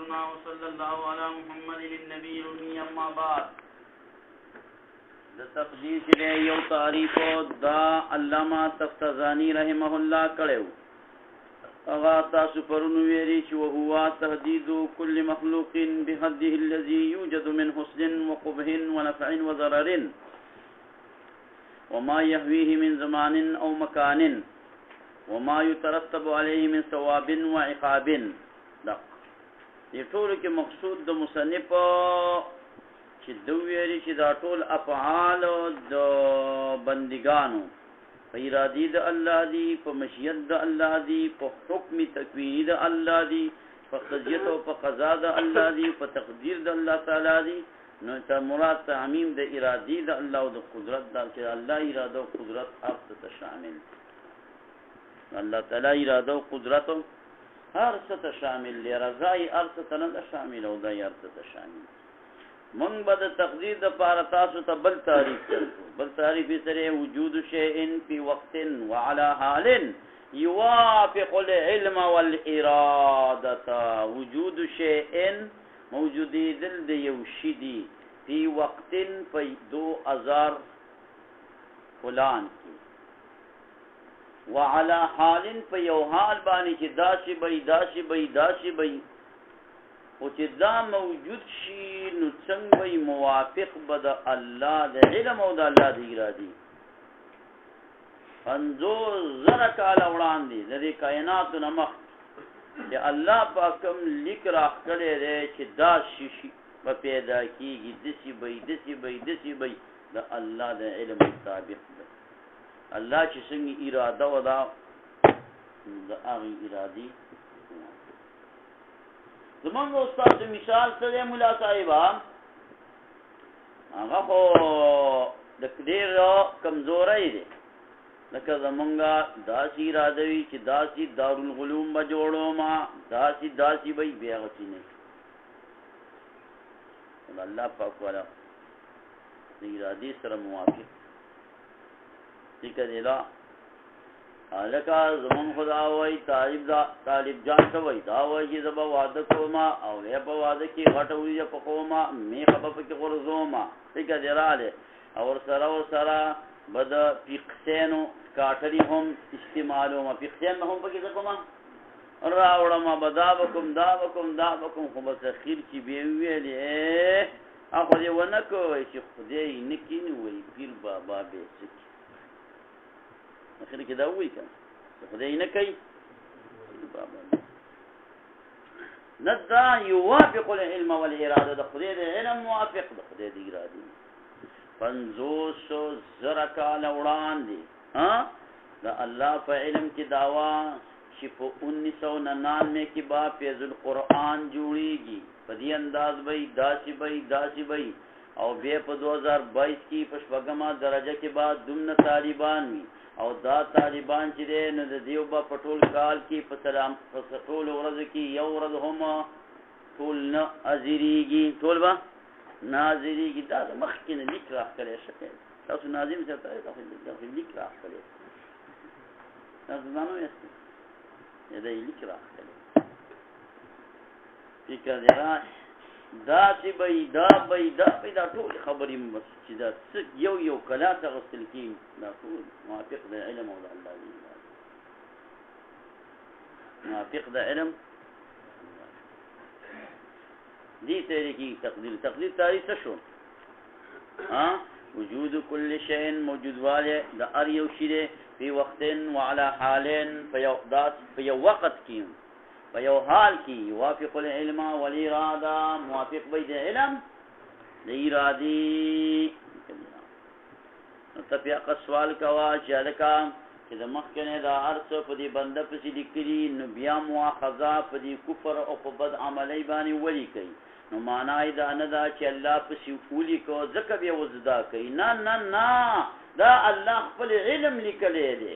الله وصلى الله على محمد النبي الأمي. أما بعد د تقدیر چې یو تعریف دا علامه تفتزانی رحمه الله کړو. هغه تاسو پرونو ویلي چې وهو تهديد كل مخلوق بحده الذي يوجد من حسن وقبح ونفع وضرر وما يهويه من زمان او مكان وما يترتب عليه من ثواب وعقاب. دا دې ټول کې مقصود د مصنف چې دوی چې دا ټول افعال د بندګانو په ارادي د الله دی، په مشیت د الله دی، په حکم تکوینی د الله دی، په قضیت او په قضا د الله دی، په تقدیر د الله تعالی دی. نو ته مراد تعمیم د ارادي د الله او د قدرت د الله اراده او قدرت هر څه ته شامل. الله تعالی اراده او قدرت هر څه ته شامل دی، رضای هر څه ته نه شامل او د هر څه ته شامل. من بعد تقدیر د پاره تاسو ته بل تعریف کړو. بل تعریف یې سره وجود شیء فی وقت وعلى حال يوافق العلم والاراده. وجود شیء موجودی دل د یو شی دی فی وقت په 2000 فلان کی وعلى حال په یو حال باندې چې داسې بې او چې دا موجود شي نو څنګه موافق به د الله د علم او د الله د ارادي. 50,000 کاله وړاندې د دې کائناتو نه مخ چې الله پاک کوم لیک راکړی دی چې دا شي به پیدا کېږي، داسې به د الله د علم مطابق ده. الله چې څنګه اراده ودا د هغې ارادي. زمونږ استاد مثال سره مولا صاحبه هغه خو د ډېر کمزوری دی، لکه زمونږه داسې اراده وي چې داسې دارالعلوم به جوړوم، داسې به یې بیا هغسې نه وي. الله پاک والا د ارادې سره موافق ذکر دی. لکه زمون خدا وای طالب جان ته وای دا وای چې زبا واده کوما او یا په واده کې غټه وی په کوما می خبر په کې غرزوما څنګه دراله او سره بد پیقسینو کاټری هم استعمالو ما پیقسین هم په کې کوما راوړم بدا وکم دا وکم خو بس اخیر چې به ویلې اخو دې ونه کوي چې خدای نکینه وای پیر بابا به سکی اخر کې دا وایي کنه خدای نه کوي نذا يوافق العلم والاراده. د خدای د علم موافق د خدای د اراده. 500,000 کاله وړاندې د الله په علم کې داوا چې په 1999 کې با فیض القرآن جوړیږي، په دې انداز به داسې به او بیا په 2022 کې په شپږمه درجه کې بعد دومره طالبان وي او دا طالبان چې دی نو د دیو با په ټول کال کې په ټول ورځ کې یو ورځ هم ټول نه ازیریږي، ټول به نه ازیریږي. دا د مخکې نه لیک راښکلی شکل تاسو ناظم صاحب ته تاسو لیک راښکلی تاسو ځانو یاست دا یې لیک راښکلی فکر دی را داسې به دا ټول خبرې چې دا یو کلاس اغوستل کېږي دا ټول موافق د علم او د الله دی، موافق د علم دې ته کې تقدیر تعریف څه شو؟ وجود كل شيء موجود والے د هر یو شی دی په وخت وعلى حال په یو وخت کې په یو حال کې يوافق العلم والاراده موافق به د علم د ارادي. نو ته بیا سوال کوا چې الکه چې د مخکنه د هر څه په دې بنده پسې لیکلي نو بیا مؤاخذه په دې کفر او په بد عملی باندې ولي کوي. نو معنا یې دا نه ده چې الله پسې ولي کو ځکه بیا وزدا کوي. نه دا الله خپل علم لیکلی دی.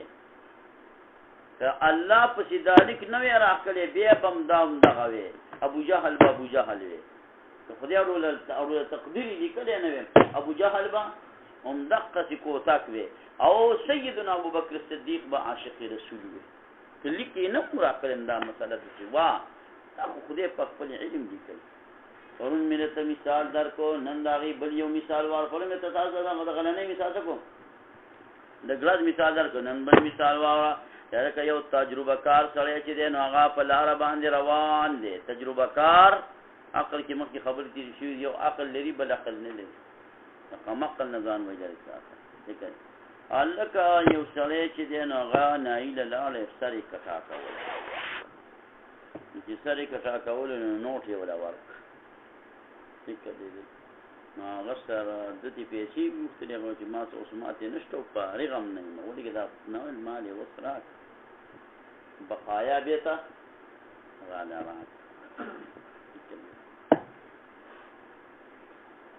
الله پسې دالک نوې راکړي بیا بم دغه وي ابو جهل وي خدای اورو تقدیر لیکلی نه وي ابو جهل با هم دقه کوتاک وي او سیدنا ابو بکر صدیق با عاشق رسول وي لیکي نه پورا کړم دا مسله چې وا خو خدای په خپل علم لیکل پرون مې ته مثال درکو نن دا غي بل یو مثال ورکول مې ته تاسو دا غلنې مثال کو د ګلاس مثال درکو نن بل مثال واره دا یو تجربه کار سره چې دی نو هغه په لار باندې روان دی تجربه کار عقل کې مخکې خبرې دي شي یو عقل لري بل عقل نه لري کوم عقل نه ځان وایي ځکه الکه یو سره چې دی نو هغه نایله لاله سره کټا کول چې سره کټا کول نو نوټ یې ولا ورک څه دی نو هغه سره د دې پیسې مختلفه چې ما اوس ماته نشته په رغم نه نو ولې دا نو مال یې وسرات بقایا بیتا غالا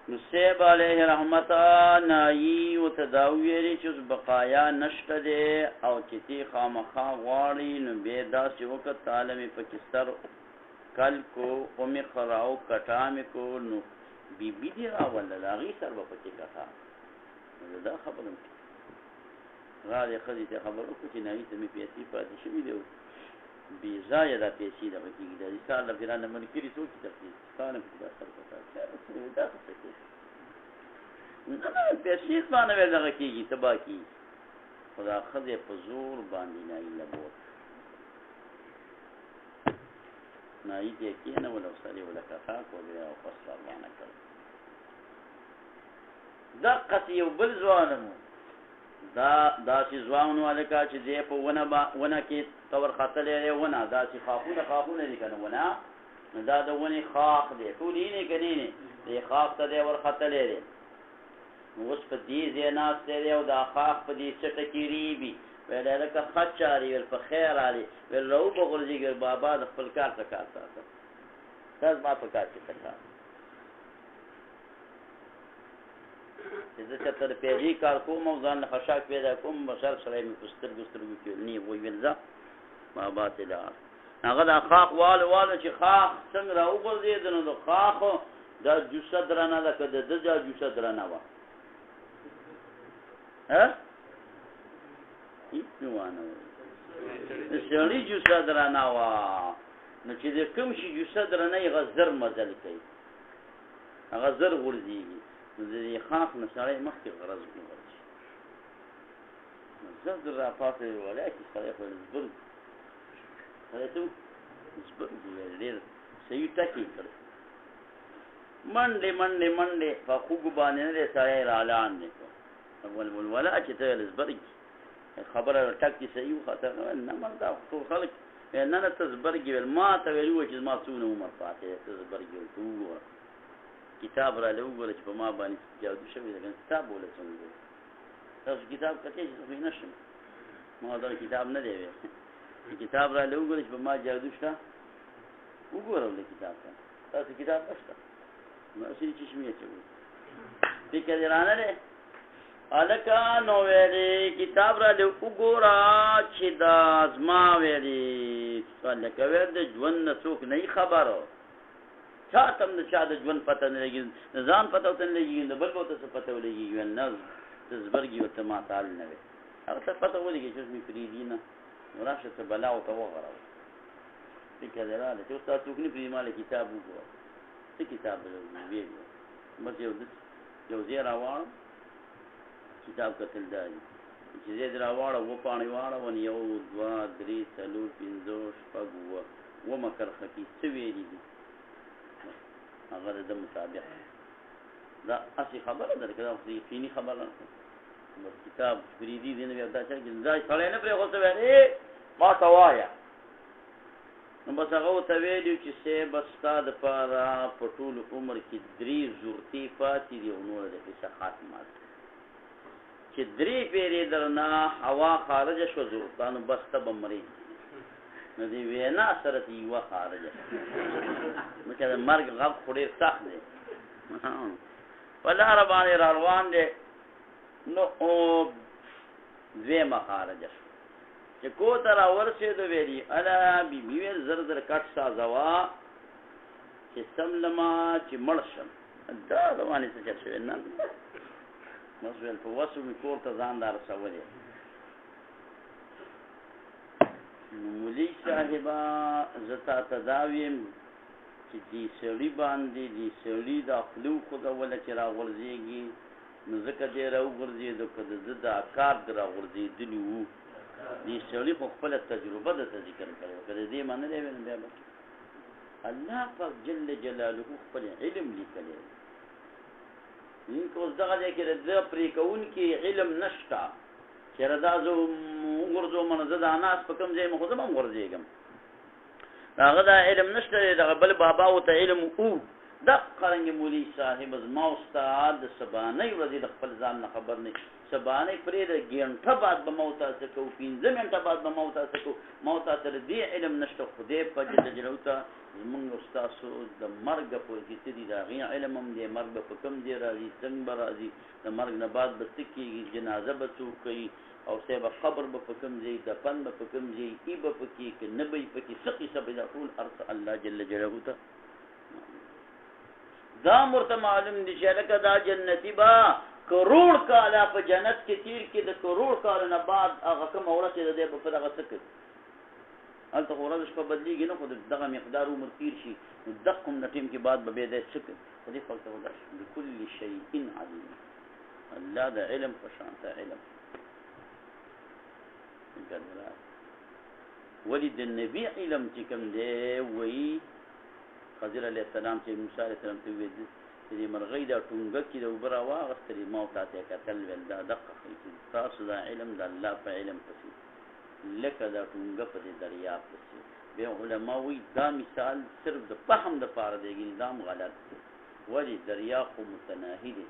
نصیب علیه رحمتا نایی و تداویری چوز بقایا نشته دی او چې تی خامخا غواړي نو بیا داسې وکړه تعالی مې پکې سر کل کو اومې خراو کټا مې کو نو بی بی دی راوله د هغې سر به پکې کټا دا خبره راغلی ښځې ته خبر وکړو چې نایي ته مې پیسې پاتې شوي دی بې ځایه دا پیسې دغه کېږي دا د سار له فلانه منکري څوک چې تخلي ستا نه پکې دا سر کټا دا څه کوي نه پیسې باندې ویل دغه کېږي تباه کېږي خو دا ښځې په زور باندې نایي له بوت نایي ته یې کېنول او سر یې وله کټا کړو او پس روانه کړه دقسې یو بل ځوان و داسې ځوان و هلکه چې دی په ونه کې ته ورختلی دی ونه داسې خاښونه دي که نه ونه نو دا د ونې خاښ دی ټول یې که نه دې خاښ ته دی ورختلی دی نو اوس په دې ځای ناستی دی او دا خاښ په دې چټه کې ریبي ویل هلکه ښه چاري ویل په خیر رالې ویل راوبغورځېږي بابا د خپل کار ته کار ساته دا زما په کار کې ته کار چې زه چېرته د پیغې کار کوم او ځان له خشاک پیدا کوم بشر سره یې مې په سترګو کې ویل نه ویل ځه بابا ته لاړ هغه دا خاښ واله چې خاښ څنګه راوغورځېده نو د خاښو دا جوسه درنه ده که د ده دا جوسه درنه وه هېڅ مې وانه ویل د سړي جوسه درنه وه نو چې د کوم شي جوسه درنه یې هغه زر مزل کوي هغه زر غورځېږي نو د دې خاښ نه سړی مخکې غرض وغورځي نو زر در راپاڅېد ولی چې سړی خو زبرګ سړی ته زبرګ ویل ډېر صحیح ټکې کړی منډې په خوږو باندې نه دی سړی رالان دی ولا چې ته ویل زبرګ خبره ټک دې صحیح وخته نه مړ دا ټول خلک ویل نه ته زبرګ ویل ما ته ویلي وه چې زما څومره عمر پاتې دی ته زبرګ ویل ته وګوره کتاب را له وګوره چې په ما باندې جادو شوی دی کتاب وله څنګه تاسو کتاب کتئ چې خو یې نه شم ما دا کتاب نه دی ویل کتاب را له وګوره چې په ما جادو شته وګوره له کتاب ته تاسو کتاب نشته نو هسې چشمې اچوئ فکر دې رانه دی هلکه نو ویلې کتاب را له وګوره چې دا زما ویلې هلکه ویل د ژوند نه څوک نه خبرو چا ته هم د چا د ژوند پته نه لګي د ځان پته ورته نه لګېږي د بل به ورته څه پته ولګېږي ویل نه ته زبرګي ورته ما تعال نه وی هغه ته پته ولګي چې اوس مې پرېږدي نه نو راشه څه بلا ورته وغوروه فکر دې راغلی چې اوس تا څوک نه پرېږدي ما له کتاب وګوره څه کتاب به ویل بس یو ځای راواړم کتاب کتل دا دي چې ځای دې راواړه اووه پاڼې واړوه 1 2 3 4 5 6 اوومه کرښه کې څه ویلي دي هغه د مطابق دا اصلي خبره ده که دا خو یقیني خبره نه بس کتاب فریدي دی نه بیا دا چې دا سړی نه پرېښود ته ویل ما ته وایه نو بس هغه ورته ویلي چې صیب ستا دپاره په ټول عمر کې 3 زورتې پاتې دي او نوره د قصه خاتمه ده چې 3 پېرې درنه هوا خارجه شوه زورتانو بس ته به مرې نو دې وینا سره دې یوه خارجه نو که د مرګ غږ خو ډېر سخت دی په لاره باندې را روان دی نو دویمه خارجه شوه چې کوته را ورسېدو ویلي اله بیبي ویل زر کټ سازوه چې سملمه چې مړ شم دا د باندې څه چل شوی نه بس ویل په وسو مې کور ته ځان دا رسولی مولي صاحبا زتا تداویم چې دې سړي باندې دې سړي د خپلو خدوله چې راغورځېږي نو ځکه دې راوغورځېدو که د ده دا کار د راغورځېدلي وو دې سړي خو خپله تجربه درته ذکر کړې وه که د دې منلی وی نو بیا به الله پاک جل جلاله خپل علم لیکلی دی که اوس دغه ځای کې د ده پرې کوونکي علم نشته چېره دا زه وغورځوم نو زه د اناس په کوم ځای خو زه به هم غورځېږم هغه دا علم نشته دی دغه بل بابا ورته علم و دقرنګې مولي صاحب زما استاد د سبانۍ ورځې د خپل ځان نه خبر نه سبانۍ پرېږده ګنټه بعد به ما ورته کوو 15 منټه بعد به ما ورته کوو ما ورته سره دې علم نشته خدای په جل جلاله ته زمونږ ستاسو د مرګ پورې چې څه دي د هغې علم هم دی مرګ به په کوم ځای راځي څنګه به راځي د مرګ نه بعد به څه کېږي جنازه به څوک کوي او صاحب قبر به په کوم ځای دفن به په کوم ځای ای به پکې که نه به یې پکې څه قصه به دا ټول هر څه الله جل جلاله ته دا ورته معلوم دي چې لکه دا جنتي به کروڑ کاله په جنت کې تیر کې د کروڑ کاله نه بعد هغه کومه ورځ چې د دې په دغه څه کوي هلته خو ورځ شپه بدلېږي نه خو دغه مقدار عمر تیر شي نو دغه کوم نه ټیم کې بعد به بیا دی څه کوي خو دې خلک ته ودا بكل شیء علیم الله د علم په شان ته علم ولې د نبي علم چې کوم دی وایي خضر علیه السلام چې موسی علیه السلام ته وویل چې د مرغۍ دا ټونګه کې د اوبه راواغېستلې ما ورته ته یې کتل ویل دا دقه ښایي چې تاسو دا علم د الله په علم پسې لکه دا ټونګه په دې دریاب پسې بیا علما وایي دا مثال صرف د فهم دپاره دی دا هم غلط دی ولې دریاب خو متناهي دی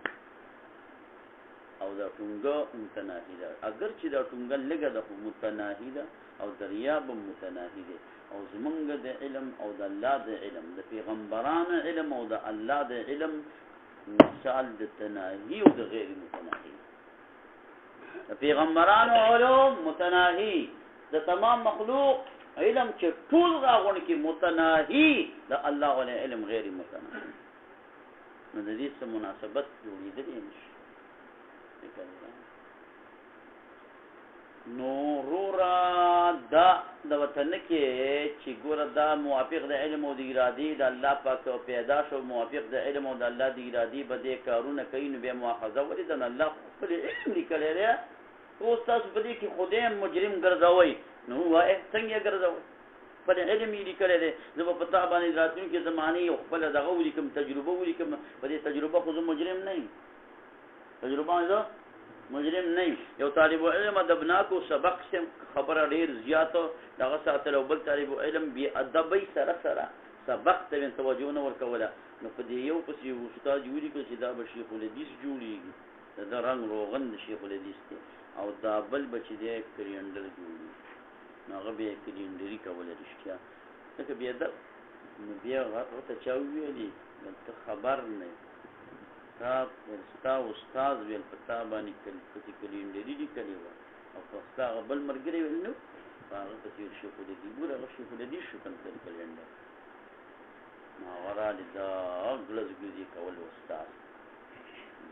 او دا ټونګه متناهي ده اگر چې دا ټونګه لږه ده خو متناهي ده او دریاب هم متناهي دی او زمونږ د علم او د الله د علم د پیغمبرانو علم او د الله د علم مثال د تناهي او د غیر متناهي د پیغمبرانو علوم متناهي د تمام مخلوق علم چې ټول راغون کې متناهي د الله ولې علم غیر متناهي نو د دې سره مناسبت جوړېدلی نشي نو رورا دا د وطن کې چې ګوره دا موافق د علم او د ارادې د الله پاک پیدا شو موافق د علم او د الله د ارادې به دې کارونه کوي نو بیا مؤاخذه ولې د الله خپل علم لیکلی دی اوس تاسو په دې کې خدای مجرم ګرځوئ نو ووایه څنګه یې ګرځوئ خپل علم یې لیکلی دی زه به په تا باندې راتلونکي زمانې یو خپله دغه ولیکم تجربه ولیکم په دې تجربه خو زه مجرم نه یم تجربه زه مجرم نه یم یو طالب علم ادبناکو سبق سم خبره ډېر زیاته دغه ساتل او بل طالب علم بې ادبۍ سره سره سبق ته یې توجه نه ورکوله نو په دې یو پسې یو استاد ولیکل چې دا به شیخ الحدیث جوړېږي د رنګ روغن د شیخ الحدیث دی او دا بل به چې دی کلینډر جوړېږي نو هغه بیا یې کلینډري کوله رښتیا ځکه بیا ده نو بیا ورته چا وویلي ته خبر نه ستا استاد ویل په تا باندې پسې کلینډري لیکلې وه او په ستا هغه بل ملګری ویل نو په هغه پسې ویل شیخ الحدیث ګوره هغه شیخ الحدیث شو کنه کلینډر نو هغه رالې دا ګلز ګوزي کول استاد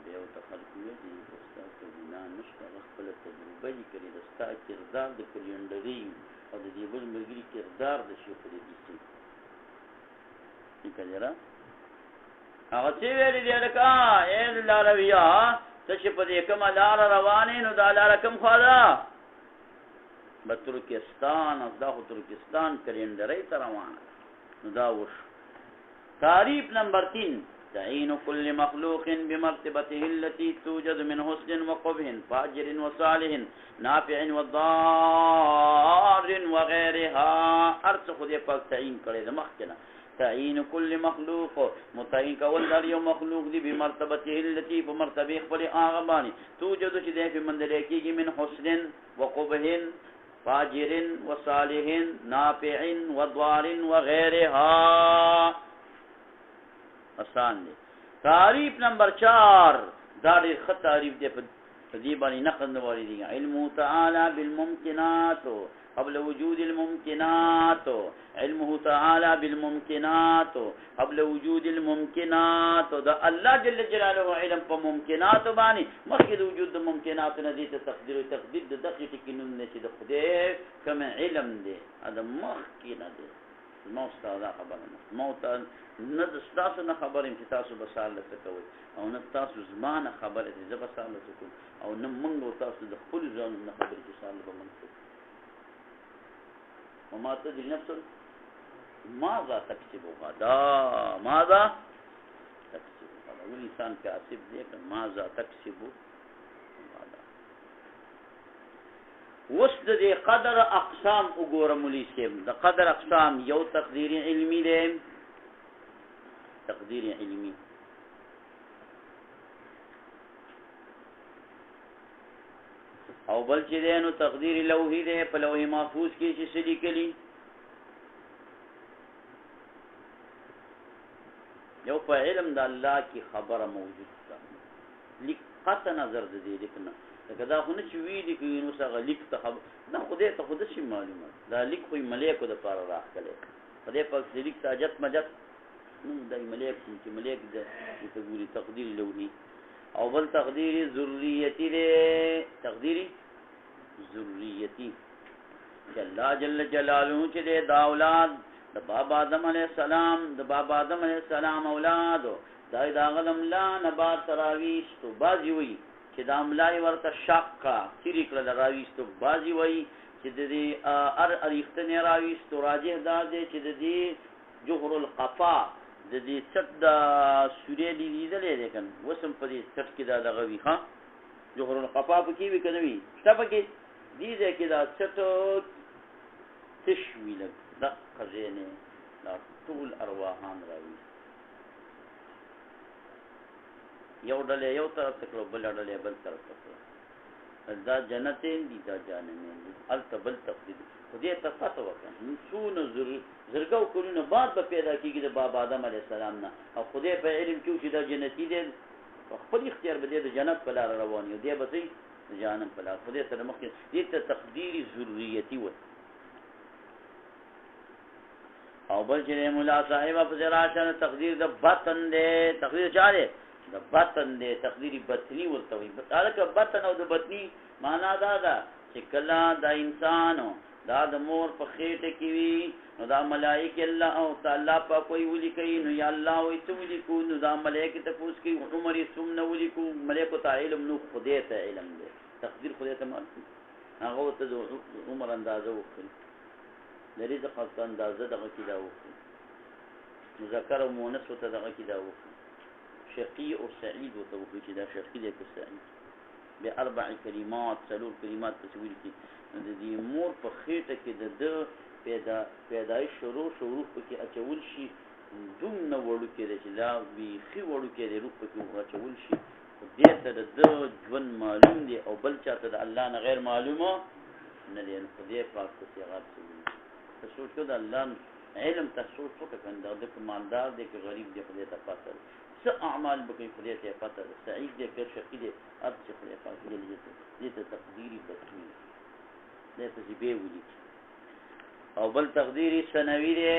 بیا ورته خلکو ویل چې استاد ته ګناه نشته هغه خپله تجربه لیکلې ده ستا کردار د کلینډري او د دې بل ملګري کردار د شیخ الحدیث لیکلې ده هغه څه ویلي دی لکه ای لارویه ته چې په دې کومه لاره روانې نو دا لاره کوم خوا ده به ترکستان او دا خو ترکستان کلینډرۍ ته روانه نو دا وشو تعریف نمبر 3 تعین كل مخلوق بمرتبته التي توجد من حسن وقبح فاجر وصالح نافع وضار وغيرها ارث خدای پاک تعین کړي د مخکنه تعین كل مخلوق متعین کول در یو مخلوق دی بمرتبته التي بمرتبه خپل هغه باندې توجد چې دی په مندل کېږي من حسن وقبح فاجر وصالح نافع وضار وغيرها آسان دی تعریف نمبر 4 دا ډېر ښه تعریف دی په دې باندې نقد نه واري دي علم تعالی بالممکنات قبل وجود الممكنات علمه تعالى بالممكنات قبل وجود الممكنات دا الله جل جلاله علم په ممکنات باندې مخکې د وجود د ممکنات نه دي ته تقدیر او تقدیر د دقیق کینون نه چې د خدای کوم علم دی دا مخکې نه دی نو ستاسو خبره نه موت نه تاسو نه خبرې چې تاسو به سال څه کوي او نه تاسو زمانه خبره دي زه به سال څه کوم او نه موږ تاسو د خپل ځان نه خبرې چې سال به موږ وما تدري نفس ماذا تكسب غدا ماذا تكسب غدا والإنسان كاسب ذلك ماذا تكسب غدا وسط دي قدر اقسام وګورم لیسم د قدر اقسام یو تقدیر علمی دی تقدیر علمی او بل چې دی نو تقدیر لوحی دی په لوح محفوظ کې چې څه لیکلي یو په علم د الله کې خبره موجود ده لیک قطع نظر د دې لیکنه دا خو نه چې وی لیکي نو څنګه لیک ته خبر نه خدای ته خود شي معلومه دا لیک خو ملائکه د پاره راخله خدای په دې لیک ساجت مجد نو د ملائکه چې ملائکه د تقدیر تقدیر لوحی او بل تقدیر ذریتی دی تقدیر ذریتی چې الله جل جلاله چې د اولاد د بابا آدم علیہ السلام د بابا آدم علیہ السلام اولاد دای دا غلم لا نبات راويستو بازي وي چې د املای ورته شقه چیرې کړه راويستو بازي وي چې د دې اریختنه راويستو راجه دا دي چې د دې جوهر القفا د دې څټ د سورې لیدلې ده کنه وسم په دې څټ کې دا دغه وی ها جوهر القفا په کې وی کنه وی شپه کې دې ده کې دا څټ تشویل د خزینه دا ټول ارواحان راوي یو ډلې یو طرف ته کړو بل ډلې بل طرف ته کړو دا جنتین دي دا جانمین دي التبل تقدیر خدای ته پته وکړه څونه زرګو کولونه بعد به پیدا کیږي د بابا آدم علی السلام نه او خدای په علم کې چې دا جنتی دي خپل اختیار به د جنت په لار روان یو دی به سي جانم په لار خدای سره مخکې دې ته تقدیر ذریتی و او بل چې مولا صاحب په ذراشه تقدیر د باطن دی تقدیر چاره د باطن دی تقدیر باطنی ورته وي الکه باطن او د باطنی معنا دا ده چې کله دا انسانو دا د مور په خېټه کې وي نو دا ملائکه الله او تعالی په کوئی ولي کوي نو یا الله وي ته ولي کو نو دا ملائکه ته پوښ کوي عمر یې سم نو ولي کو ملائکه ته علم نو خدای ته علم دی تقدیر خدای ته معلوم هغه ته د عمر اندازه وکړي د رزق اندازه دغه کې دا وکړي مذکر او مؤنث ته دغه کې دا وکړي شقي او سعيد وتوفيق دا شقي دی او سعيد به اربع کلمات څلور کلمات تسویل کی د دې مور په خېټه کې د پیدایش شروع په کې اچول شي دومره وړو کې چې دا وی خي وړو کې د روح په کې اچول شي دې ته د ژوند معلوم دی او بل چاته د الله نه غیر معلومه نه دی نو دې پاک څه غاب څه تاسو څه د الله علم تاسو څه کنده د کمالدار دی کې غریب دی خدای ته پاتل څه اعمال به کوي خدای ته پاتل سعید دی که شقی دی اب څه خدای پاتل دې ته تقدیری بسمی دې ته به ودی او بل تقدیری سنوی دی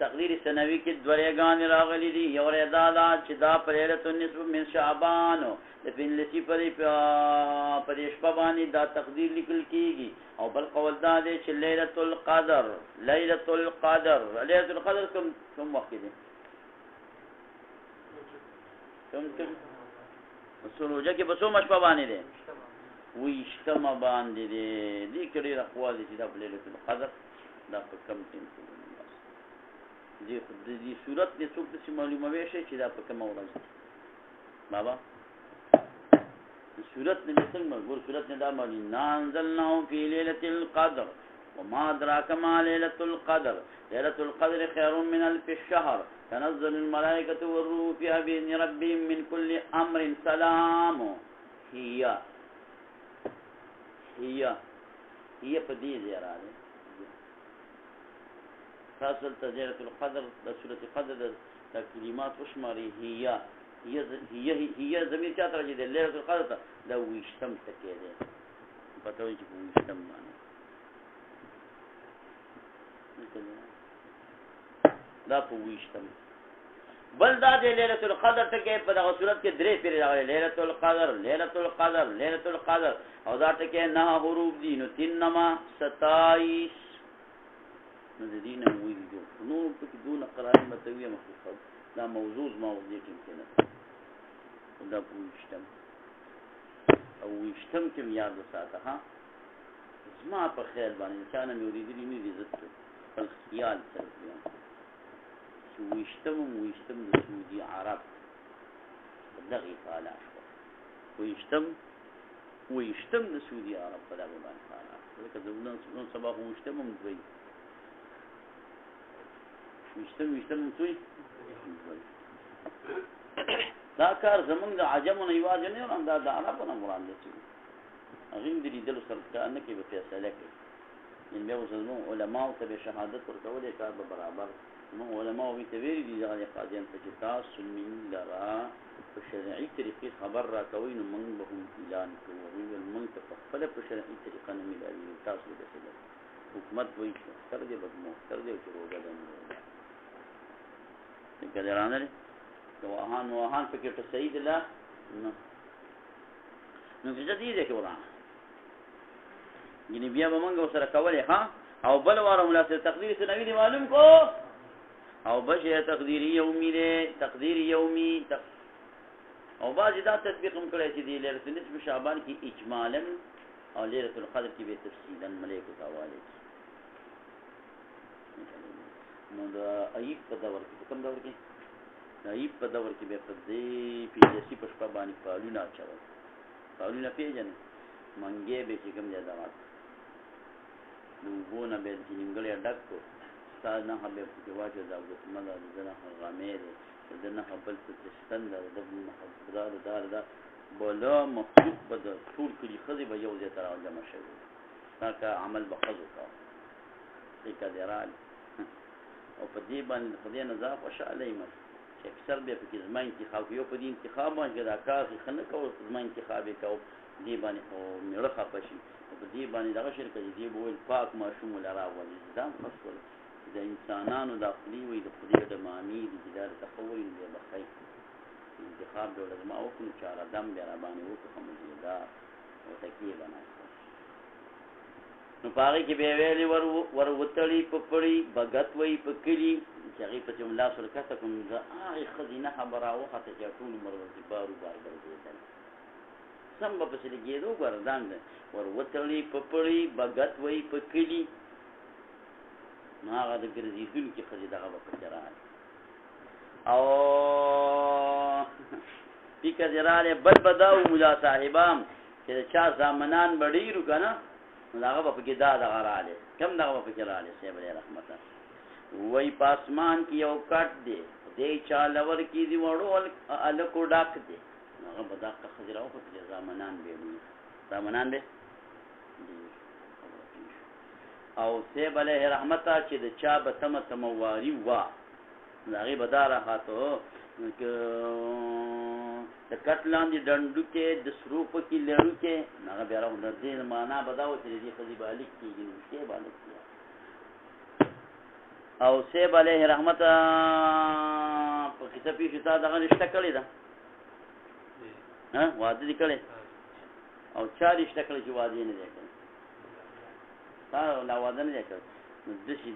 تقدیری سنوی کې دورېګان راغلي دي یو رضا چې دا پرېرت النصف من شعبان د پنځلسی پرې شپه باندې دا تقدیر لیکل کیږي او بل قول دا دی چې ليله القدر کوم وخت دی کوم سروجه کې بسو مشپه باندې دی ویشتمه باندې دی دې کړي راخوال دي چې دا ليله القدر دا په کم ټیم کې دې صورت دې څوک څه معلومه وشي چې دا په کوم ورځ بابا صورت نه څنګه ګور صورت نه دا معلوم نازلناه فی ليله القدر وما ادراك ما ليله القدر ليله القدر خير من الف الشهر تنزل الملائكه والروح فيها باذن ربهم من كل امر سلام هي په دې ځای فاصل تجارة القدر دا سورة قدر دا کلمات وشماری هي زمین چاہتا رجی دے لیلت القدر تا دا ویشتم تکی دے پتوی چی ویشتم مانے دا په ویشتم بل دا د ليله القدر ټکي په دغه صورت کې درې پیری راغلي ليله القدر ليله القدر ليله القدر او دا ټکي نه حروف دي نو 3 نما 27 نو د دې نه وی دي نو په کې دون قرائن متویه مخصوصه دا موضوع موضوع کې نه دا ویشتم او ویشتم کې یاد وساته ها زما په خیال باندې چا نه مې ورېدلی نه دي زه خپل خیال سره ویشتم د سعودي عرب دغه تعالی ویشتم د سعودي عرب په دغه باندې تعالی لکه نن سبا ویشتم هم دوی ویشتم دوی دا کار زمونږ د عجمونو یوازې نه دا د عربونو مراد دي هغه دې دل سره نه کې به فیصله کوي ان به وزنو علماء ته شهادت ورکولې کار به برابر نو علماء وی ته ویلي دي چې قاضیان ته چې تاسو من لرا په شرعي طریقې خبر را کوي نو موږ به هم اعلان کوو ویل موږ ته په خپل په شرعي طریقه نه ملایي تاسو دې څه حکومت وایي تر دې بدمو تر دې چې روزه ده نو کله رانه وهان فکر ته صحیح ده نو چې دې کې ورانه یني بیا به موږ سره کولې ها او بل واره ملاسه تقدیر سنوي دي معلوم کو او بشه تقدیر یومی ده تقدیر یومی او بعضی دا تطبیق هم کړی چې دی ليله نصف شعبان کې اجمالا او ليله القدر کې به تفصیلا ملائکه حواله نو دا ایب په دور کې کوم دور کې ایب په دور کې به په دې پیجسی په شپه باندې پالونه اچول پالونه پیژنې منګې به چې کوم ځای دا نو وونه به چې نیمګړی ډک کو ستاسو نه به په واجب دا وګورم دا نه غامې ده نه خپل څه ستند ده نه خبره ده بوله مخلوق بد ټول کلی خزي به یو ځای تر جمع شوی دا عمل به خزو کا دې کډرال او په دې باندې خدای نه ځا خوشاله یم چې اکثر به په کې زما انتخاب یو په دې انتخاب باندې دا کار خنه کوي زما انتخاب کوي دې باندې خو مړه خپشي په دې باندې دغه شرکت دې بول پاک معصوم لرا ولې ځم خپل د انسانانو د خپلې وي د خدای د معنی د جدار تخوي دې بخای انتخاب د لازم او کوم چاره دم بیا باندې وکړم دا او تکیه بنا نو پاره کې به ویلي ور وتړي پپړي بغت وای پکړي چې هغه په جمله سره کته کوم دا هغه خزینه خبره وخته چې ټول مرزي بارو بار ګرځي سم په څه لګیدو ګردان ور وتړي پپړي بغت وای پکړي ما هغه د ګرځیدل کې خزي دغه په چرای او پیکا جراله بل بداو مولا صاحبام چې چا زمانان بډیرو کنه داغه په کې دا غراله کم داغه په کې رااله سی بل رحمت وای پاسمان کې یو کټ دی دې چا لور کې دی وړو الکو ډاک دی هغه بدا کا خزراو په کې زمانان به به او سی بل رحمت چې د چا به تمواری وا هغه بداره هاتو د کټلان دي ډندو کې د سروپ کې لړو کې هغه بیا راو د دې معنا بداو چې دې خدي بالک کېږي کې بالک او سیب علیه رحمت په کیسه پیښه تا دغه نشته کړی دا ها واده دې کړی او چا نشته کړی چې واده نه دی کړی تا لا واده نه دی کړی نو د شي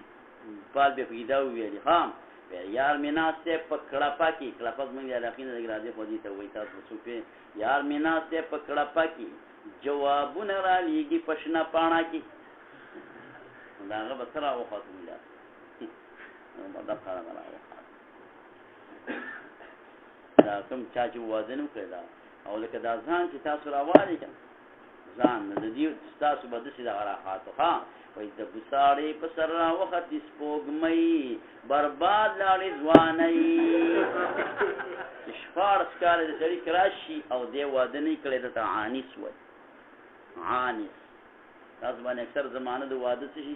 پال به پیدا ویلي ها یار مینا سے پکڑا پاکی کلفظ میں علاقین راځي خو دې ته وای تاسو په یار مینا سے پکڑا پاکی جوابونه را لیږي پښنا پانا کی داغه بسره وخت ویلا دا خبره راغله دا کوم چا چې وازنو کړه او لکه دا ځان چې تاسو راوالي ځان د دې تاسو به د سې دا راحات ها وای د بصاری په سر را وخت سپوږمۍ برباد لاړې ځواني شفار سکار د سړي کراشي او دی واده نه کړي د عانس وای عانس تاسو باندې اکثر زمانه د واده شي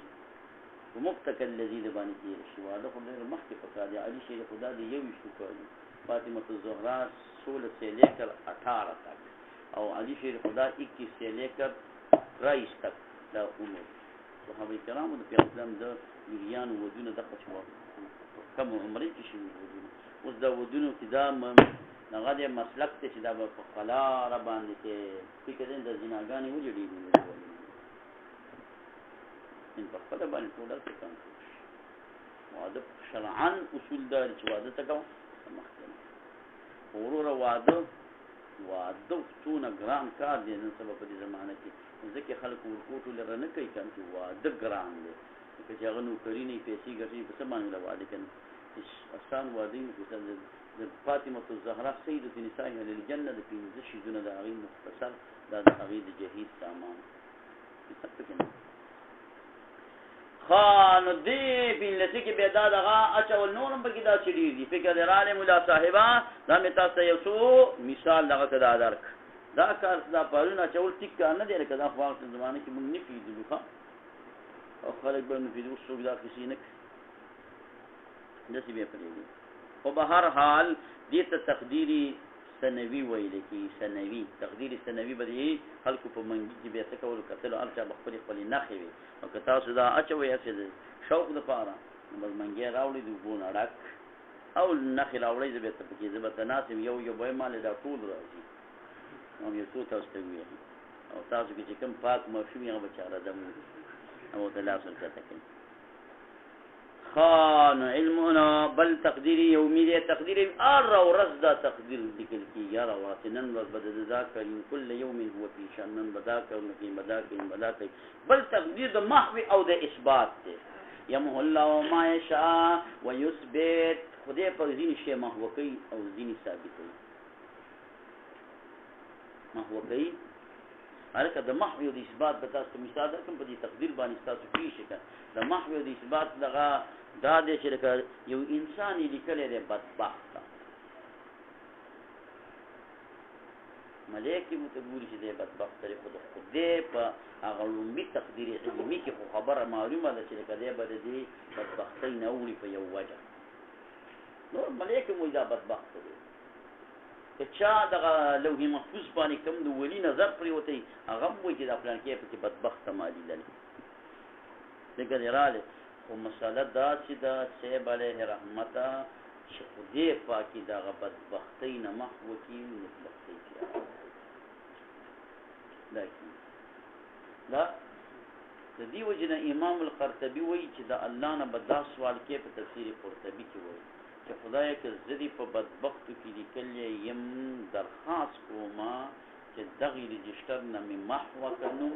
ومفتکل لذیذ باندې تیر شي واده خو ډېر مخکې پکا دی علي شي خدا دې یو شو کوي فاطمه الزهرا 16 سے لے کر 18 تک او علي شي خدا 21 سے لے کر 23 تک دا عمر صحابه کرامو د پیغمبر اسلام د ویریانو ودونه دغه شو کوم عمرې کې شي ودونه اوس دا ودونه کې دا هغه د مسلک ته چې دا په خلا را باندې کې فکر د زناګانې وجړي ان په خپل باندې ټول څه کوي واده شرعاً اصول دار چې واده تکو مخکنه ورور واده څونه ګران کار دی نن سبا په دې زمانه کې ځکه خلک ورکوټو لره نه کوي کوم چې واده ګران دی چې هغه نو کړی نه پیسې ګټي په څه باندې واده کوي آسان واده نه کوي د فاطمه الزهرا سیدة نساء الجنه د پنځه شیزونه د هغه مختصر د هغه د جهیز سامان څه پکې خان دی بلسی کې به دا دغه اچول نورم پکې دا چړي دي فکر دراله مولا صاحبہ دا متا یو څو مثال دغه کدا درک دا کار دا پرونه چول ټیک نه دی لکه دا خو په زمانه کې موږ نه پیډو ښه او خلک به نه پیډو څو دا کسی نه دسی به پرېږي او به هر حال دې ته تقديري سنوي ویل کی سنوي تقديري سنوي به خلکو په منګي کې به څه کول کتل الچا بخپل نخي وي او که تاسو دا اچوي هڅه شوق د پاره بل منګي راوړي د بون اړک او نخي راوړي زه به ته کې زه به تناسب یو به مال دا ټول راځي نو یو څه تاسو ته وي او تاسو کې کوم پاک مشوي هغه بچاره دمو او تلاسل کته خان علمنا بل تقديري يومي دي تقديري ورځ دا تقدير ذکر کی یاره واتنن وبدد ذاکر كل يوم هو في شان بذاکر نکی بذاکر بل تقدير د محو او د اثبات دي يمه الله ما يشاء ويثبت خدای په ځین شی محو کوي او ځین ثابت کوي محو کوي هرکه د محو او د اثبات به تاسو مثال درکم په دې تقدیر باندې تاسو پیښه کړه د محو او د اثبات دغه دا دې چې یو انسان لیکل دی بدبخت ملائکه متګوري چې دی بدبخت لري خو دې په هغه لومبي تقدیر علمي کې خبره معلومه ده چې کله به دې بدبختۍ نه وړي په یو وجه نو ملائکه مو دا بدبخت دي که چا دغه لوح محفوظ باندې کوم د ولی نظر پرې وتی هغه وایي چې د پلان کې په بدبخت مالی لري دغه رااله او مساله دا چې دا سیب علیه رحمته چې خدای پاکي دغه بدبختی نه محو کی بدبختی دا د دې وجنه امام القرطبي وایي چې د الله نه بدا سوال کې په تفسیر قرطبي کې وایي چې خدای کې زدي په بدبختو کې لیکل یم درخواست کوما چې دغه رجستر نه می محو کنو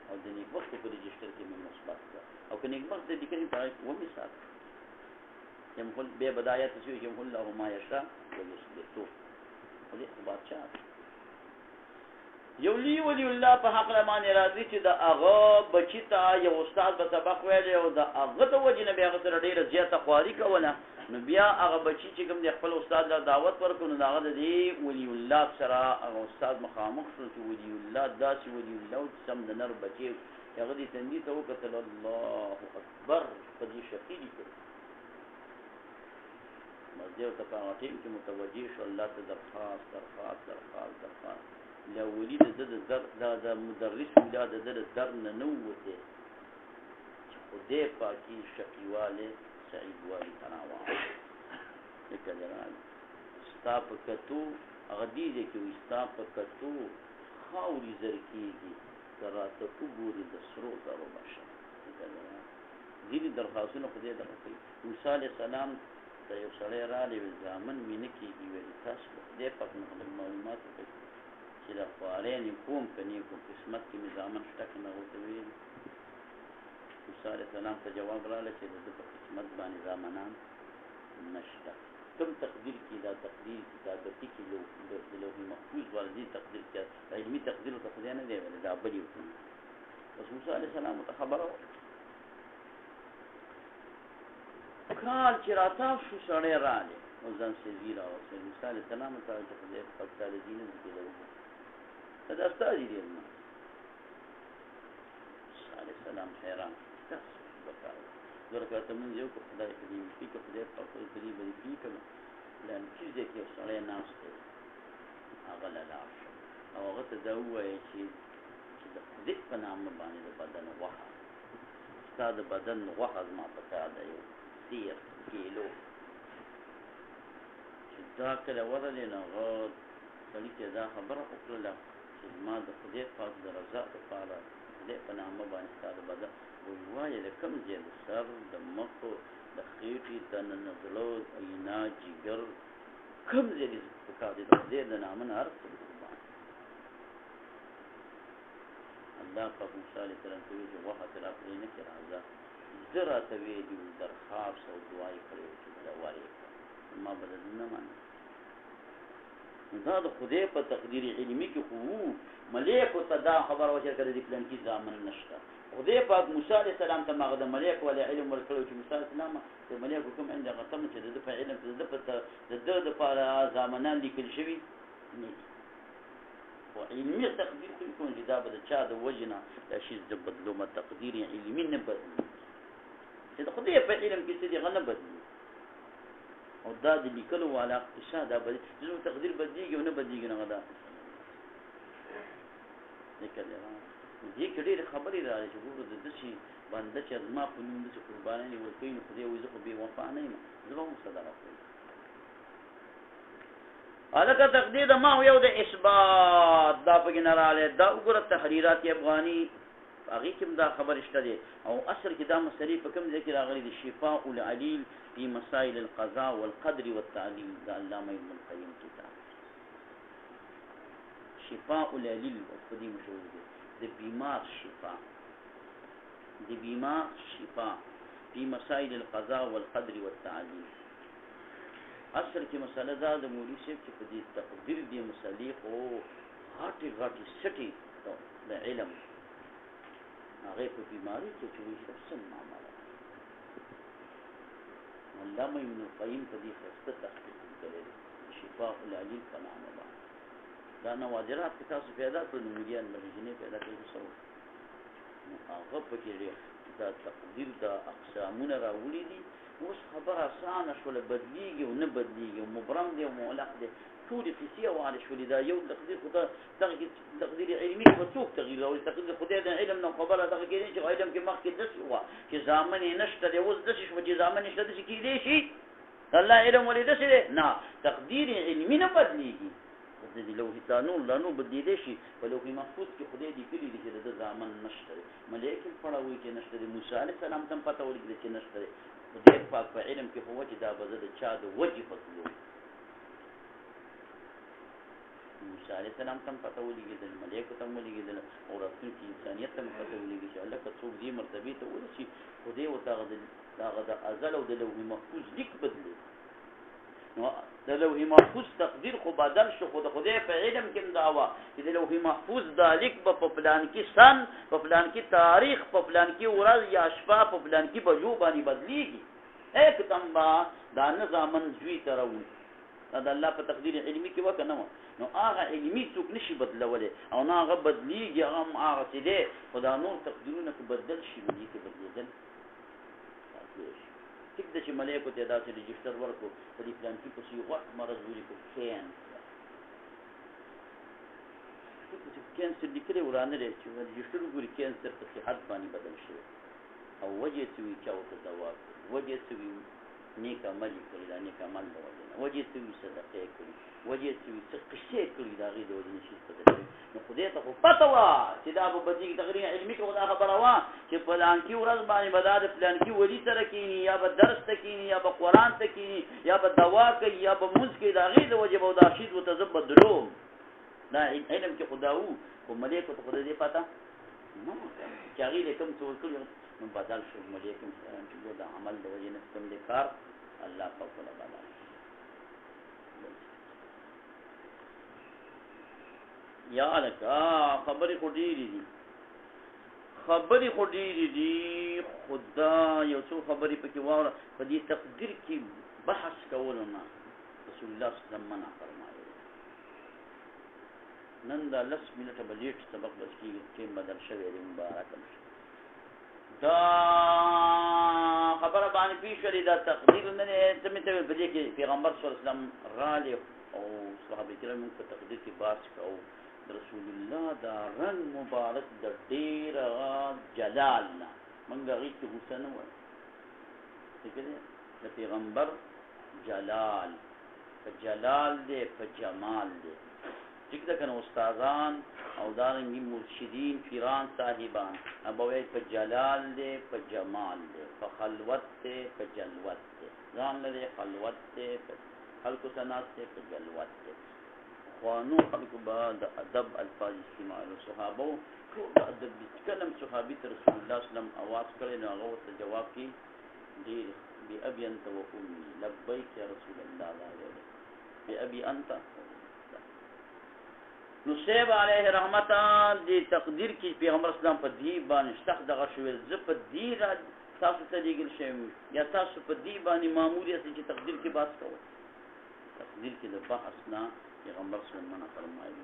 او د نیکبخت په رجستر کې می مثبت او که نیکبخت دې کې په و مثال یم خپل به بدايات شي یم الله ما یشاء ويثبتو دې بادشاہ یو لی ولی الله په حق باندې راضي چې د اغه بچی ته یو استاد به سبق ویل او د اغه ته وجنه بیا غسر ډیره زیاته خواري کوله نو بیا هغه بچی چې کوم د خپل استاد له دعوت ورکړو نو هغه د ولی الله سره هغه استاد مخامخ شو چې ولی الله داسې ولی الله سم د نر بچی هغه دې تندې ته وکتل الله اکبر په دې شقیدی کړ مزه ته په ټیم کې متوجي شو الله ته درخواست لا ولید د مدرس دا د در نه نوته چې خدای پاکي شقیواله سعید والی تناوا وکړل ستاپ کتو غدیزه کې ستاپ کتو خاوري زرکیږي تراته کوګوري د سرو زرو بشه دې درخواستونه خدای دغه کوي موسی عليه السلام ته یو سړی را لې ځامن مینه کېږي ویل تاسو دې په معلومات کوي چې دا خوارین کوم کني کوم قسمت کې نظامن شته کنه وته ویل موسی عليه السلام ته جواب رااله چې د قسمت باندې زمانان نشته کوم تقدیر کې دا تقدیر کتابتي کې یو د لوح محفوظ ولدي تقدیر کې علمي تقدیر ته خدای نه دی ویل دا بلی وکړي بس موسی عليه السلام ته خبره کال چې راته شو سړی رااله او ځان سیزیرا او موسی عليه السلام ته خدای په تعالی دین کې دا استاد دی موسی عليه السلام حیران ورکه تمن یو کو خدای دې په کې خدای په خپل دې باندې کړه لئن چې دې کې سړی ناشته هغه لاله او هغه ته دا وایي چې د دې په نام باندې د بدن وه ستا د بدن غوښه زما په کار ده 13 کیلو چې دا کله ورغلې نو هغه سړي ته دا خبره وکړله چې زما د خدای پاک د رضا دپاره خدای په نامه باندې ستا د بدن وایه د کوم ځای د سر د مخ د خېټې دننه زړه اینا جګر کوم ځای دې په کار دی د خدای د نامه نه هر څه قربان الله پاک موسی علیه السلام ته وایي چې غوښه ترې راپرې نه کړې راځه زه راته ویلي وو درخواست او دعا یې کړې وه چې بله وایې کړه ما به د نه منم دا د خدای په تقدیر علمي کې خو ملایکو ته دا خبره وشوه که د دې پلانکي زامن نشته خدای پاک موسی علیه السلام ته هغه د ملایکو ولې علم ورکړی چې موسی علیه السلام د ملایکو کوم عند هغه تم چې د ده په علم د ده دپاره زامنان لیکل شوي نه دي خو علمي تقدیر کوي کوم چې دا به د چا د وجې نه دا شي د بدلومه تقدیر علمي نه بدلېږي چې د خدای په علم کې څه دي هغه نه بدلېږي او دا د لیکلو والا اقتصاد دا بدلېږي زموږ تقدیر بدلېږي او نه بدلېږي نه دا لیکلی دې کې ډېرې خبرې راغلې چې ګوره د داسې بنده چې زما په نوم داسې قربانیانې ورکوي نو خدای وایي زه خو بې وفا نه یم زه به هم صدقه کوم هلکه تقدیر د ما یو د اثبات دا پکې نه راغلی دا وګوره تحریرات افغاني هغې کې هم دا خبر شته دی او اصل کې دا مسلې په کوم ځای کې راغلي دي شفاء العلیل فی مسائل القضاء والقدر والتعلیل د علامه ابن القیم کتاب شفاء العلیل په دې مشهور دی د بیمار شفا فی مسائل القضاء والقدر والتعلیل اصل کې مسله دا د مولوي صاحب چې په دې تقدیر دې مسلې خو غاټې سټې د علم هغې په بیماري کې چې وایي شخصا معامله علامه ابن القیم په دې ښایسته تحقیق کړی دی شفاء العلیل په نامه باندې دا نوادرات که تاسو پیدا کړو نو مریان به جنې پیدا کړي څه نو هغه پکې دا تقدیر دا اقسامونه راوړي دي اوس خبره اسانه شوله بدلیږي او نه بدلیږي او مبرم دی او معلق دی ټولې قیسې واړې شولې دا یو تقدیر خو دغه تقدیر علمي کې به څوک تغییر راولي تقدیر خدای د علم نه خبره دغه کېدی چې علم کې مخکې داسې وه چې زامن یې نشته دی اوس داسې شوه چې زامن یې شته داسې کېدی شي الله علم ولې داسې دی نه تقدیر علمي نه بدلیږي د لوح لانو بدلیدی شي په لوح محفوظ کې خدای لیکلي دي چې د زامن نشته دی ملایکې پړه وایي چې نشته دی موسی علیه السلام ته هم پته ولګېده چې نشته دی خدای پاک په علم کې خو چې دا به زه د چا د وجې بدلو موسی علیه السلام ته هم پته ولګېدل ملایکو ته هم ولګېدل او راتلونکي انسانیت ته هم پته ولګي چې هلکه څوک دې مرتبې ته ورسي خدای ورته هغه د ازل او د لوح محفوظ لیک بدلو نو د لوح محفوظ تقدیر خو بدل شو خو د خدای په علم کې دا وه چې د لوح محفوظ دا لیک به په پلان کې سن په پلان کې تاریخ په پلان کې ورځ یا شپه په پلان کې بجو باندې بدلیږي هیڅ به دا نه زامن زوی ته راوړي دا د الله په تقدیر علمي کې وکه نه وه نو هغه علمي څوک نشي بدلولی او نه هغه بدلیږي هغه هم هغسې دی خو دا نور تقدیرونه که بدل شي نو دې کې بدلېدل ټیک ده چې ملایکو ته داسې رجسټر ورکړو په دې پلان کې پسې غټ مرض ولیکو کینسر لیکلی ورانه دی چې رجسټر وګوري کینسر په صحت باندې بدل شوی او وجې څه وي چا ورته دوا کړي وجې څه وي نیک عمل یې کړي دا نیک عمل د وجې نه وجې څه وي صدقې کړي وجې څه وي څه قصې کړي د هغې د وجې نه شي بدل نو خدای ته خو پته وه چې دا به بدلېږي تقریر علمي کې خو دا خبره وه چې فلانکي ورځ باندې به دا د فلانکي ولي سره کښېني یا به درس ته کښېني یا به قرآن ته کښېني یا به دوا کوي یا به مونځ کوي د هغې د وجې به دا شي ورته زه بدلوم دا علم کې خو دا وو خو ملایکو ته خو د دې پته نه وه چې هغې د کوم څه ورکړي نو بدل شو ملایکو چې د عمل د وجې نه کوم دی کار الله پاک ولا بدل یا لکه خبرې خو ډېرې دي خدا یو څو خبرې پکې واوره په دې تقدیر کې بحث کولو نه رسول الله صلی الله علیه وسلم منع فرمایي نن دا 10 منټه به لیټ سبق بس کېږي ټیم بدل شوی دی مبارک دا خبره باندې پیش کړې دا تقدیر نه دی څه مې ته ویل په دې کې پیغمبر صلی الله علیه وسلم راغلی او صحابه کرام په تقدیر کې بحث کوو رسول الله دا رنگ مبارک د ډیر جلال نه موږ هغې کې غوسه نه وایو ٹھیک دی د پیغمبر جلال په جلال دی په جمال دی ٹھیک ده که نه استادان او دارنګې مرشدین پیران صاحبان به وایي په جلال دی په جمال دی په خلوت دی په جلوت دی ځان لري خلوت دی په خلکو سره ناست دی په جلوت دی خوانو خلکو به د ادب الفاظ استعمالو صحابو ټول د ادب دي کله هم صحابي ته رسول الله صلی وسلم اواز کړی نو هغه ورته جواب کې ډېر بأبي أنت وأمي لبيك يا رسول الله لا إله بأبي أنت نصیب علیه رحمتا دی تقدیر کی پیغمبر اسلام په دی باندې سخت دغه شوی ز په دی را تاسو ته دیګل شوی یا تاسو په دی باندې ماموریت چې تقدیر کې بحث کوو تقدیر کې د بحث نه پیغمبر صلی الله علیه وسلم فرمایي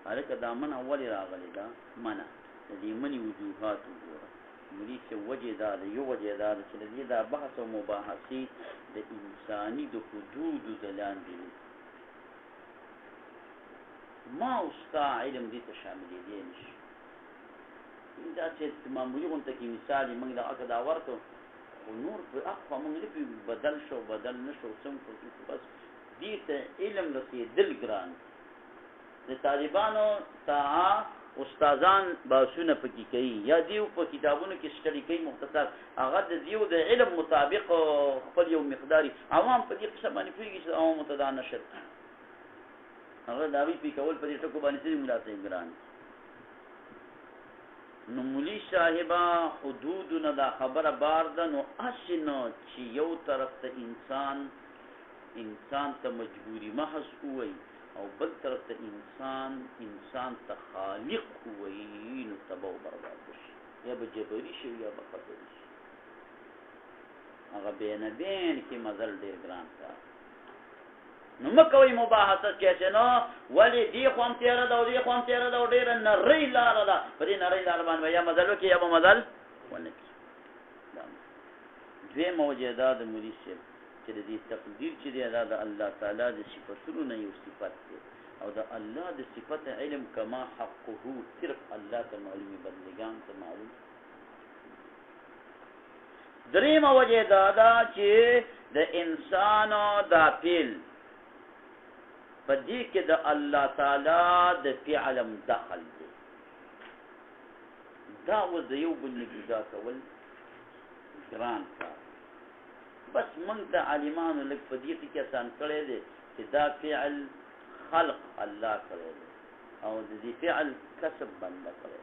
هرکه دا من اول راغلی دا منع د دې منی وجوهات وګوره ملي چې وجه دا یو وجه دا چې دې دا بحث او مباحثه د انساني د حدود د لاندې ما استا علم دې ته شامل دي نشي دا چې معمولی غونته کې مثال موږ دا اکدا ورته او نور په اخوا موږ لپاره بدل شو بدل نشو څنګه بس دې ته علم رسیدل ګران د طالبانو تا استادان باسونه پکې کوي یا دیو په کتابونو کې سټډي کوي مختصر هغه د دیو د علم مطابق خپل یو مقداري عوام په دې قسم باندې پوهیږي چې عوام متدا نشر هغه داوی په کول په دې ټکو باندې چې ملاسه ګران نو مولي صاحبہ حدود نه دا خبره بار ده نو اسنه چې یو طرف ته انسان ته مجبوری محض وي او بل طرف ته انسان ته خالق وي نو تباہ برباد شي یا به جبري شي یا به قدري شي هغه بین کې مزل ډیر ګران کار نو مکوې مباحثه چې نو ولی دی خوام تیره دا او دی خوام تیره دا او ډیر نری لاره ده په دې نری لاره باندې یا مزل وکي یا به مزل ونه کی دوی موجوده د مولوی صاحب چې د دې تقدیر چې دی دا د الله تعالی د صفاتونو نه یو صفت دی او د الله د صفت علم کما حقه صرف الله ته معلوم بندگان ته معلوم دریم وجه دا چې د انسان دا پیل پدې کې د الله تعالی د فعلم دخل دی دا و د یو بل جدا کول ګران کار بس موږ ته عالمانو لږ په دې کې آسان کړی دی چې دا فعل خلق الله کړی دی او د دې فعل کسب بنده کړی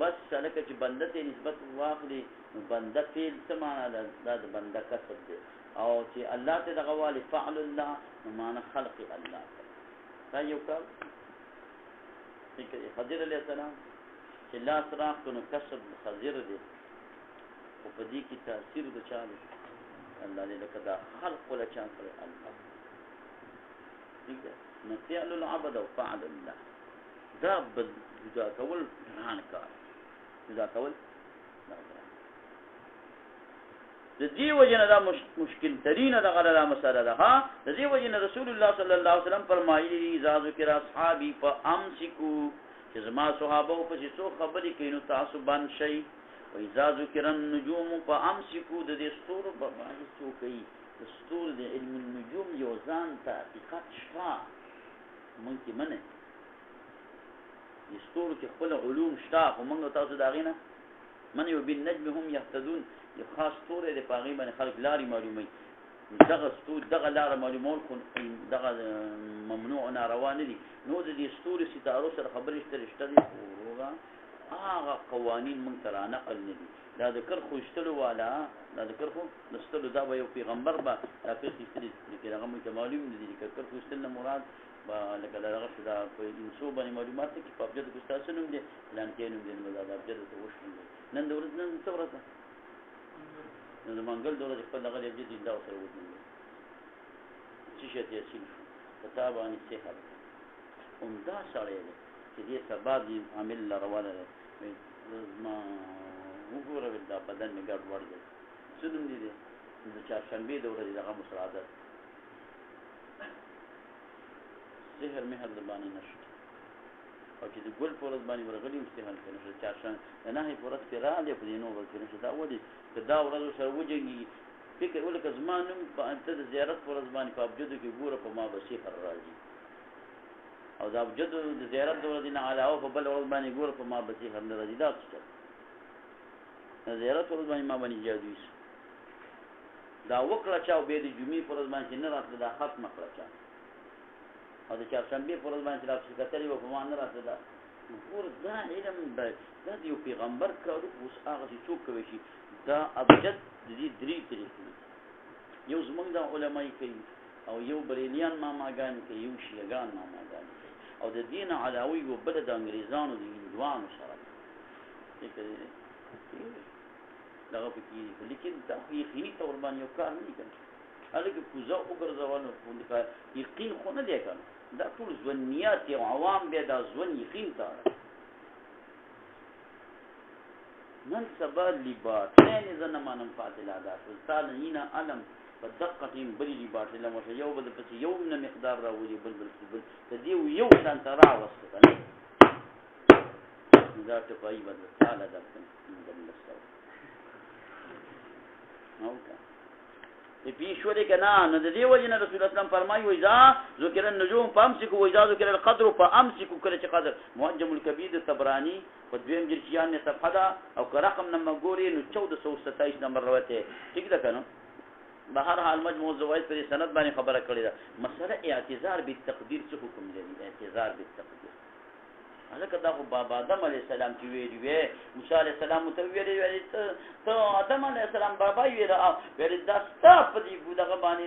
بس لکه چې بنده ته نسبت واخلي نو بنده فعل څه معنا ده دا د بنده کسب دی او چې الله ته دغه والی فعل الله نو معنا خلق الله دا یو کار خضر علیہ السلام چې لاس راکړو نو کسب خضر دی او په دې کې تاثیر د چا دی الله دې لکه دا خلق ولا چا کړی الله ٹھیک ده نو فعل العبد او فعل الله دا جدا کول ګران کار جدا کول د دې وجنه دا مشکل ترين دا غره مسله ده ها د دې وجنه رسول الله صلی الله علیه وسلم فرمایلی اذا ذکر اصحابي فامسكوا چې زما صحابه په څه خبرې کینو تاسو باندې شي و اذا ذکر النجوم فامسكوا د دې ستور په باندې څوکي د ستور د علم النجوم یو ځان ته حقیقت شته مونږ منه د ستور کې خپل علوم شته او موږ تاسو دا غینه من یو بالنجم هم يهتدون یو خاص تورې د پاغي باندې خلک لاري معلومي دغه ستور دغه لار معلومول خو دغه ممنوع ناروا نه دي نو د دې ستوري ستارو سره خبرې شته دي هغه قوانین مونږ تر نقل نه دي دا ذکر خو شتلو والا دا ذکر خو نستلو دا یو پیغمبر با راکې ستړي کې هغه مونږ معلوم دي چې ذکر خو شتل مراد با لکه دغه شدا په انسو باندې معلومات کې په ابجد کو تاسو نوم دي پلان کې نوم دي نو دا ابجد ته وښیم نن د ورځ نن څه ورته نو د منګل دوره خپل دغه ابجد دا سره وځي چې شته یې کتابانی سحر دا سره چې دې سبا دي عامل لرواله ما وګوره دا بدن می ګډ وړ دي څنګه دي د چهارشنبه د ورځې دغه مساعدت سحر مهر د باندې نشته او چې د ګل په ورځ باندې ورغلي امتحان کنه چې چارشن نه هي په ورځ کې را دي په دې نو ورځ کې دا ولي دا ورځ سره وځي فکر ولکه زمانم په انت د زیارت په ورځ باندې په ابجد کې ګوره په ما بشي هر راځي او دا ابجد د زیارت د ورځ نه علاوه په بل ورځ باندې ګوره په ما بشي هر راځي دا څه زیارت ورځ باندې ما باندې جادو دا وکړه چې به د جمعې پر ورځ باندې نه راتله دا ختم کړه چا او د چهارشنبه پر ورځ باندې راځي کتلې و په مان نه راتله دا ور دا علم دا یو پیغمبر کړو اوس هغه چې څوک کوي شي دا ابجد د دې درې طریقې یو زمونږ د علماي کوي او یو بریلیان ماماګان کوي یو شیعاګان ماماګان کوي او د دین علاوه یو بل د انګريزانو د هندوانو سره دغه پکې لیکن دا یقیني تور باندې یو کار نه کوي هغه کې پوزا وګرځوانو په یقین خو نه دی کنه دا ټول ځوانيات او عوام به دا ځوان یقین تا نن سبا لباس نه زنه مانم فاضل ادا سلطان هینا علم بدقتين بلی لباس لمه یو بل پس یو نه مقدار راوړي بل تدې یو شان ترا وسته دا ته پای بدل تعالی دا اوکا په شوري کنا نو د دې وجنه رسول الله فرمایي وایذا ذکر النجوم فامسكوا وایذا ذکر القدر فامسكوا کله چې قدر معجم الکبیر طبرانی په دویم جلد نه صفحه دا او رقم نمبر ګوري نو 1427 نمبر روایت ٹھیک ده کنه بهر حال مجموع زوائد پر سند باندې خبره کړې ده مسله اعتذار بالتقدیر څه حکم لري اعتذار بالتقدیر هغه دا خو بابا آدم علی السلام چې ویلی موسی علی السلام ته ویلی ته آدم علی السلام بابا ویلی دا ستاسو په دې دغه باندې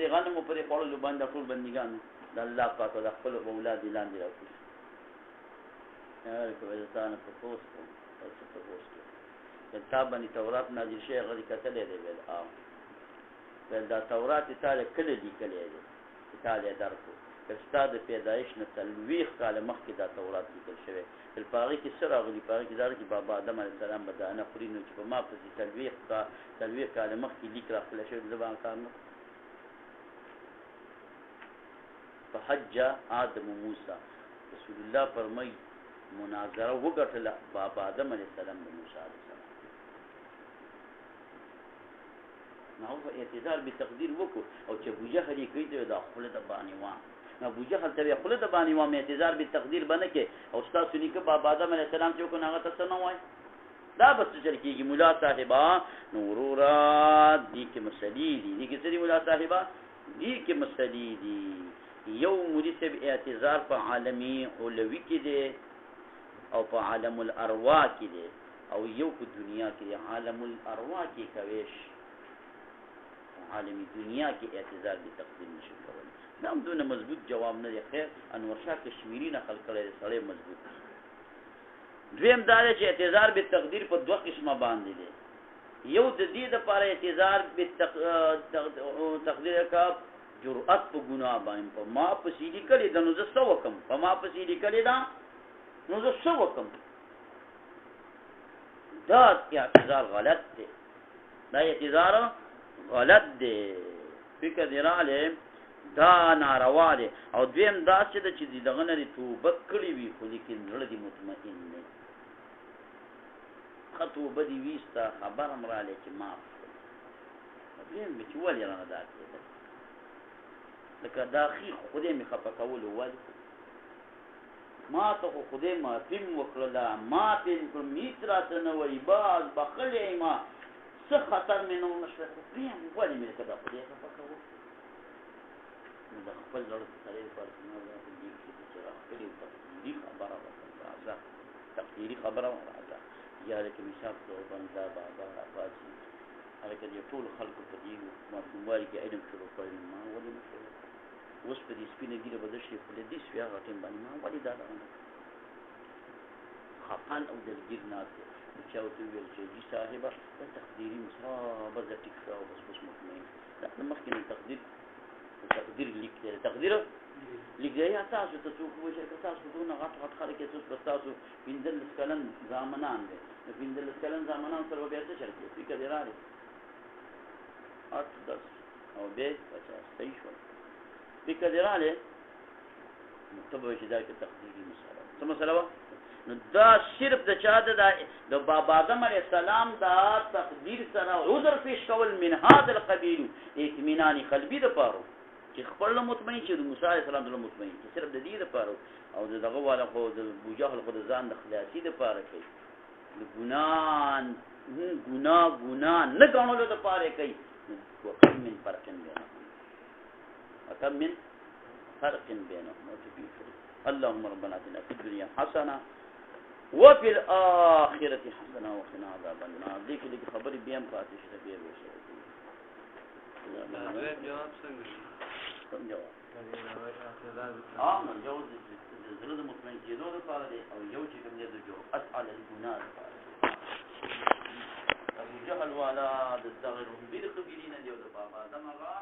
د غنمو پرې خورلو باندې ټول بندګان د الله پاک د خپل اولاد لاندې راوړي هغه کوي ځان په پوسټ او په پوسټ کتاب باندې تورات نازل شي هغه کتلې دی ویل دا تورات تعالی کله لیکلې دی تعالی درکو استاد پیدایش نه تلويخ کال مخکې دا تورات لیکل شوی په پاره کې سره غلي پاره کې دار کې بابا آدم علی السلام بدانه خورینو چې په ما په تلويخ کال مخکې لیک را خپل شوی زبان کار نه فحج آدم موسی رسول الله فرمای مناظره وکړه بابا آدم علی السلام د موسی علی السلام نو اعتذار بالتقدیر وکړو او چې ابو جهل یې کوي دا خپل د باندې وان ابو جهل ته خپل د باندې وان اعتذار بالتقدیر باندې کې او استاد سنی کې بابا آدم علی السلام چې کو هغه تاسو نه وای دا بس چې کېږي مولا صاحبہ نورورات دي کې مسلې دي کې سری مولا صاحبہ دي کې مسلې دي یو مرتب اعتذار په عالمي علوي کې دي او په عالم الارواح کې دي او یو په دنیا کې عالم الارواح کې کويش عالمي دنیا کې اعتذار بالتقدیر نشي کولای دا هم دونه مضبوط جواب نه دی خیر انور شاه کشمیری نه خلق کړي سړی مضبوط دویم دا چې اعتذار بالتقدیر په دوه قسمه باندې دی یو د دې لپاره اعتذار بالتقدیر کا جرأت په ګناه باندې په ما په سیدی کړي د نو زه وکم په ما په سیدی کړي دا نو زه وکم دا اعتذار غلط دی دا اعتذار غلط دی فکر دی رااله دا ناروا دی او دویم دا چې دغه نه توبه کړی وي خو لیکن زړه دی مطمئن نه خطوبه دی وستا خبر امراله چې معاف دویم چې ولې رانه دا کړه لکه دا خي خدای می خپه کول ول ما ته خدای ما تیم وکړه ما تیم کوم میتراته نه وای باز بخلې ما څه خطر مې نو نشو پریم ولې مې کدا خدای خپه کول نو دا خپل لړ سره پرسنل دی چې راځي په دې خبره راځه تقديري خبره راځه یا لکه مثال په باندې بابا راځي هغه کې ټول خلکو په دې مفهوموالي کې علم شروع کړی ما ولې نه اوس په دې سپینه ګیره بده شي په دې سویا غټم باندې ما ولې دا خپل او دلګیر ناته چې او ته ویل چې دي صاحبہ په تقديري مصابه ذاتک او بس مطمئن دا مخکې تقدیر لیکل تقدیر لیکل یا تاسو ته څوک وایي چې تاسو دونه غټ خلک چې تاسو پندل کلن زامنان دي پندل کلن زامنان سره بیا څه شرط فکر دی راځي 8 10 او به 50 صحیح شو فکر دی راځي مكتوب چې دا کې تقدیری مسله څه مسله وه نو دا صرف د چا د بابا آدم علیه السلام دا تقدیر سره عذر پیش کول من هذا القبیل اطمینان قلبي د پاره چې خپل مطمئن چې د موسی علیه السلام د مطمئن چې صرف د دې د پاره او دغه والا خو د ابو جهل خو د ځان د خلاصي د پاره کوي د ګناه نه غنولو د پاره کوي وکم من فرق بینهم وكم من فرق بينهم اللهم ربنا اتنا في الدنيا حسنه وفي الاخره حسنه وقنا عذاب النار ديك خبري بيان فاتش تبير وشي جواب څنګه کوم جواب من جواب زړه مطمئن کېدو لپاره دی او یو چې کوم دی د جو اسال الګناه لپاره ابو جهل والا د دغه رمبیر قبیلین دی او د بابا آدم هغه